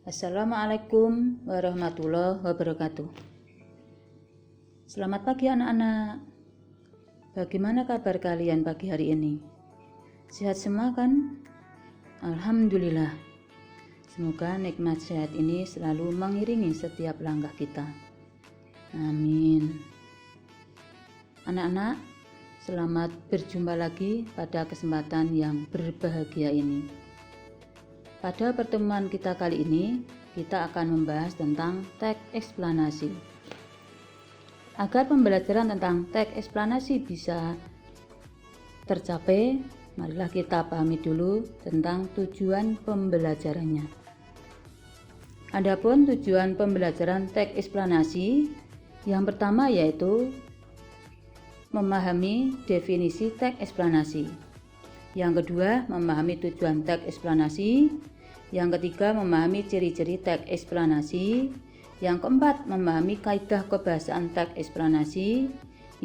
Assalamualaikum warahmatullahi wabarakatuh. Selamat pagi anak-anak. Bagaimana kabar kalian pagi hari ini? Sehat semua kan? Alhamdulillah. Semoga nikmat sehat ini selalu mengiringi setiap langkah kita. Amin. Anak-anak, selamat berjumpa lagi pada kesempatan yang berbahagia ini. Pada pertemuan kita kali ini, kita akan membahas tentang teks eksplanasi. Agar pembelajaran tentang teks eksplanasi bisa tercapai, marilah kita pahami dulu tentang tujuan pembelajarannya. Adapun tujuan pembelajaran teks eksplanasi, yang pertama yaitu memahami definisi teks eksplanasi. Yang kedua, memahami tujuan teks eksplanasi. Yang ketiga, memahami ciri-ciri teks eksplanasi. Yang keempat, memahami kaidah kebahasaan teks eksplanasi.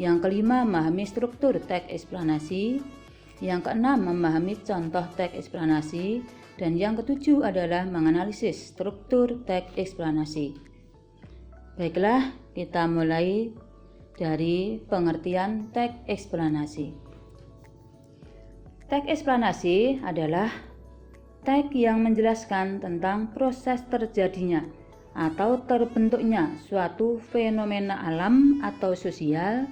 Yang kelima, memahami struktur teks eksplanasi. Yang keenam, memahami contoh teks eksplanasi. Dan yang ketujuh adalah menganalisis struktur teks eksplanasi. Baiklah, kita mulai dari pengertian teks eksplanasi. Teks eksplanasi adalah teks yang menjelaskan tentang proses terjadinya atau terbentuknya suatu fenomena alam atau sosial,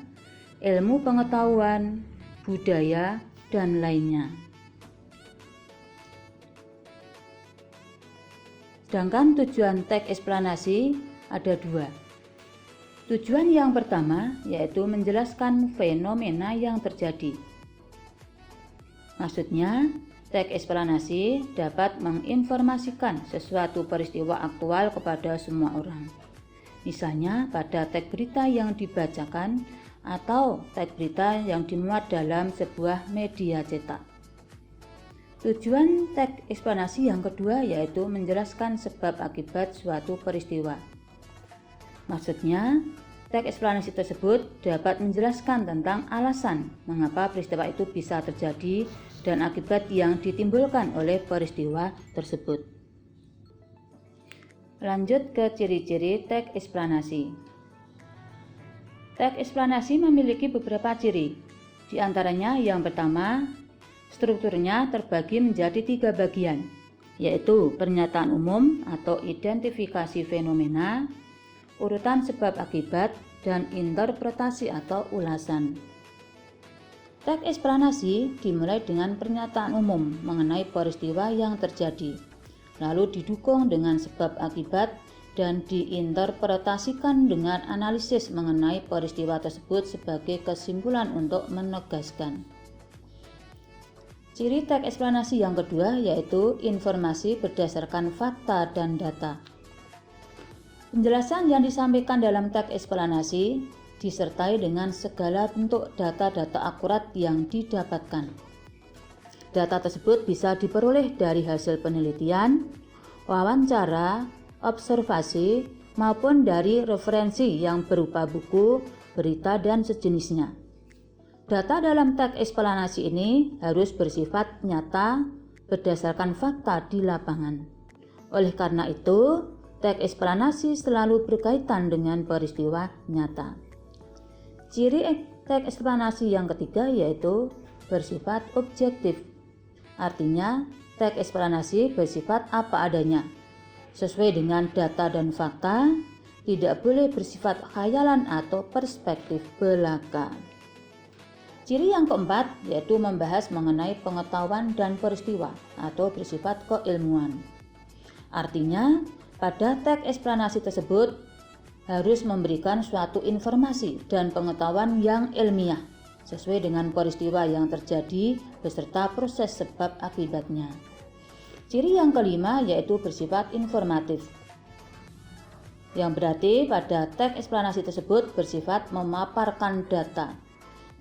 ilmu pengetahuan, budaya, dan lainnya. Sedangkan tujuan teks eksplanasi ada dua. Tujuan yang pertama yaitu menjelaskan fenomena yang terjadi. Maksudnya, teks eksplanasi dapat menginformasikan sesuatu peristiwa aktual kepada semua orang. Misalnya pada teks berita yang dibacakan atau teks berita yang dimuat dalam sebuah media cetak. Tujuan teks eksplanasi yang kedua yaitu menjelaskan sebab akibat suatu peristiwa. Maksudnya, teks eksplanasi tersebut dapat menjelaskan tentang alasan mengapa peristiwa itu bisa terjadi dan akibat yang ditimbulkan oleh peristiwa tersebut. Lanjut ke ciri-ciri teks eksplanasi. Teks eksplanasi memiliki beberapa ciri. Di antaranya yang pertama, strukturnya terbagi menjadi 3 bagian, yaitu pernyataan umum atau identifikasi fenomena, urutan sebab akibat, dan interpretasi atau ulasan. Teks eksplanasi dimulai dengan pernyataan umum mengenai peristiwa yang terjadi, lalu didukung dengan sebab akibat dan diinterpretasikan dengan analisis mengenai peristiwa tersebut sebagai kesimpulan untuk menegaskan. Ciri teks eksplanasi yang kedua yaitu informasi berdasarkan fakta dan data. Penjelasan yang disampaikan dalam teks eksplanasi disertai dengan segala bentuk data-data akurat yang didapatkan. Data tersebut bisa diperoleh dari hasil penelitian, wawancara, observasi, maupun dari referensi yang berupa buku, berita, dan sejenisnya. Data dalam teks eksplanasi ini harus bersifat nyata berdasarkan fakta di lapangan. Oleh karena itu, teks eksplanasi selalu berkaitan dengan peristiwa nyata. Ciri teks eksplanasi yang ketiga yaitu bersifat objektif. Artinya, teks eksplanasi bersifat apa adanya, sesuai dengan data dan fakta, tidak boleh bersifat khayalan atau perspektif belaka. Ciri yang keempat yaitu membahas mengenai pengetahuan dan peristiwa atau bersifat keilmuan. Artinya, pada teks eksplanasi tersebut harus memberikan suatu informasi dan pengetahuan yang ilmiah sesuai dengan peristiwa yang terjadi beserta proses sebab akibatnya. Ciri yang kelima yaitu bersifat informatif, yang berarti pada teks eksplanasi tersebut bersifat memaparkan data,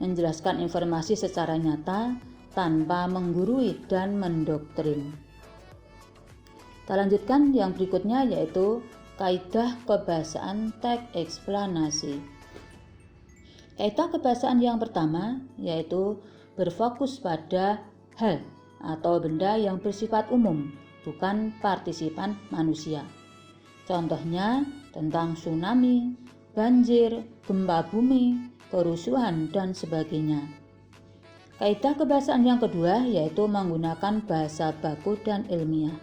menjelaskan informasi secara nyata tanpa menggurui dan mendoktrin. Kita lanjutkan yang berikutnya yaitu kaidah kebahasaan teks eksplanasi. Kaidah kebahasaan yang pertama yaitu berfokus pada hal atau benda yang bersifat umum, bukan partisipan manusia. Contohnya tentang tsunami, banjir, gempa bumi, kerusuhan, dan sebagainya. Kaidah kebahasaan yang kedua yaitu menggunakan bahasa baku dan ilmiah.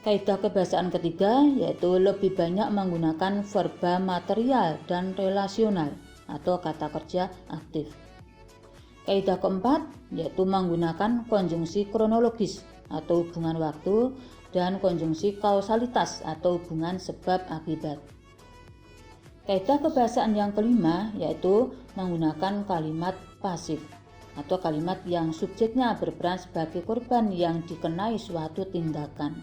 Kaidah kebahasaan ketiga yaitu lebih banyak menggunakan verba material dan relasional atau kata kerja aktif. Kaidah keempat yaitu menggunakan konjungsi kronologis atau hubungan waktu dan konjungsi kausalitas atau hubungan sebab akibat. Kaidah kebahasaan yang kelima yaitu menggunakan kalimat pasif atau kalimat yang subjeknya berperan sebagai korban yang dikenai suatu tindakan.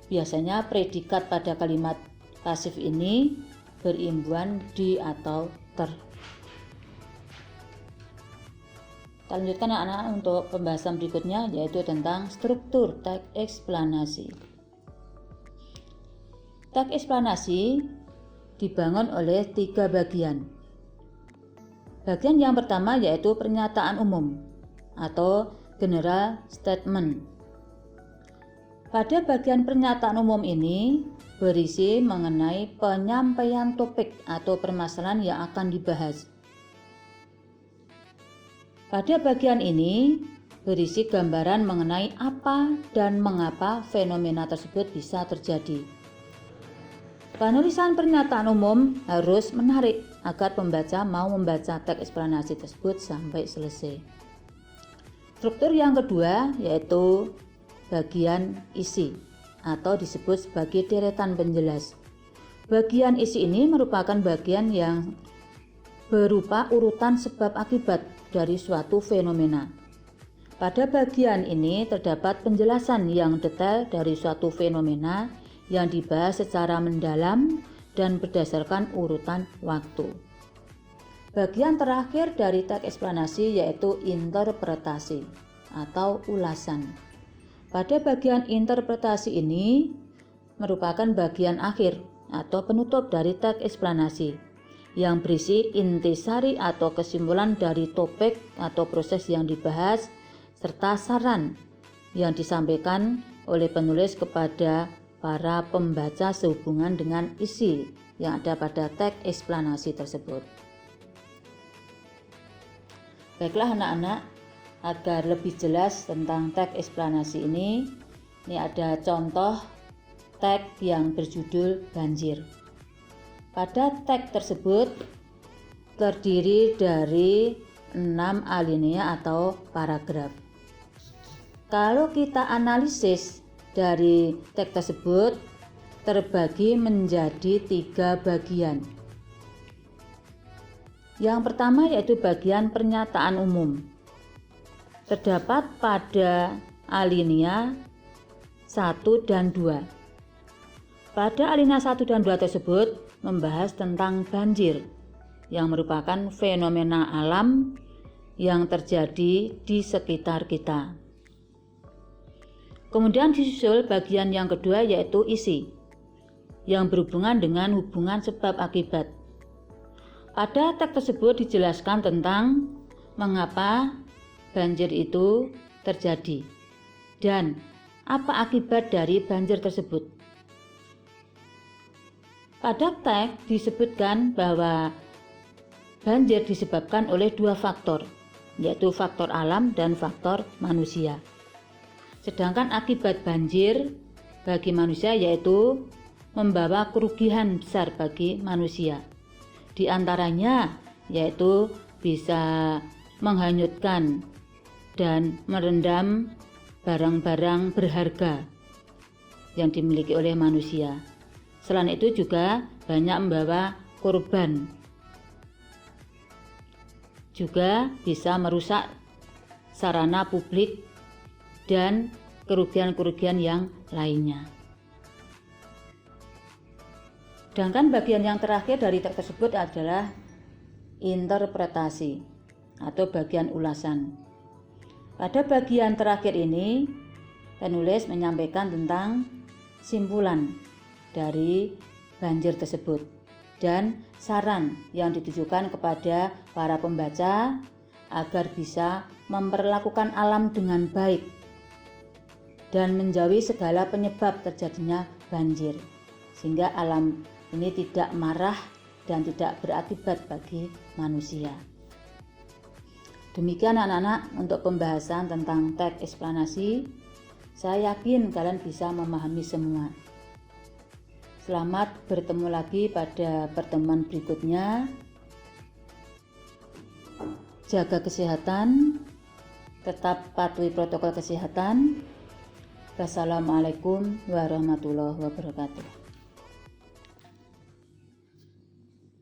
Biasanya predikat pada kalimat pasif ini berimbuhan di atau ter. Kita lanjutkan anak-anak untuk pembahasan berikutnya yaitu tentang struktur teks eksplanasi. Teks eksplanasi dibangun oleh 3 bagian. Bagian yang pertama yaitu pernyataan umum atau general statement. Pada bagian pernyataan umum ini berisi mengenai penyampaian topik atau permasalahan yang akan dibahas. Pada bagian ini berisi gambaran mengenai apa dan mengapa fenomena tersebut bisa terjadi. Penulisan pernyataan umum harus menarik agar pembaca mau membaca teks eksplanasi tersebut sampai selesai. Struktur yang kedua yaitu bagian isi atau disebut sebagai deretan penjelas. Bagian isi ini merupakan bagian yang berupa urutan sebab akibat dari suatu fenomena. Pada bagian ini terdapat penjelasan yang detail dari suatu fenomena yang dibahas secara mendalam dan berdasarkan urutan waktu. Bagian terakhir dari teks eksplanasi yaitu interpretasi atau ulasan. Pada bagian interpretasi ini merupakan bagian akhir atau penutup dari teks eksplanasi yang berisi intisari atau kesimpulan dari topik atau proses yang dibahas serta saran yang disampaikan oleh penulis kepada para pembaca sehubungan dengan isi yang ada pada teks eksplanasi tersebut. Baiklah anak-anak, agar lebih jelas tentang teks eksplanasi ini ada contoh teks yang berjudul banjir. Pada teks tersebut terdiri dari 6 alinea atau paragraf. Kalau kita analisis dari teks tersebut terbagi menjadi 3 bagian. Yang pertama yaitu bagian pernyataan umum. Terdapat pada alinea 1 dan 2. Pada alinea 1 dan 2 tersebut membahas tentang banjir yang merupakan fenomena alam yang terjadi di sekitar kita. Kemudian disusul bagian yang kedua yaitu isi yang berhubungan dengan hubungan sebab akibat. Pada teks tersebut dijelaskan tentang mengapa banjir itu terjadi dan apa akibat dari banjir tersebut. Pada teks disebutkan bahwa banjir disebabkan oleh 2 faktor, yaitu faktor alam dan faktor manusia. Sedangkan akibat banjir bagi manusia yaitu membawa kerugian besar bagi manusia. Di antaranya yaitu bisa menghanyutkan dan merendam barang-barang berharga yang dimiliki oleh manusia. Selain itu juga banyak membawa korban. Juga bisa merusak sarana publik dan kerugian-kerugian yang lainnya. Sedangkan bagian yang terakhir dari teks tersebut adalah interpretasi atau bagian ulasan. Pada bagian terakhir ini, penulis menyampaikan tentang simpulan dari banjir tersebut dan saran yang ditujukan kepada para pembaca agar bisa memperlakukan alam dengan baik dan menjauhi segala penyebab terjadinya banjir, sehingga alam ini tidak marah dan tidak berakibat bagi manusia. Demikian anak-anak untuk pembahasan tentang teks eksplanasi. Saya yakin kalian bisa memahami semua. Selamat bertemu lagi pada pertemuan berikutnya. Jaga kesehatan, tetap patuhi protokol kesehatan. Wassalamualaikum warahmatullahi wabarakatuh.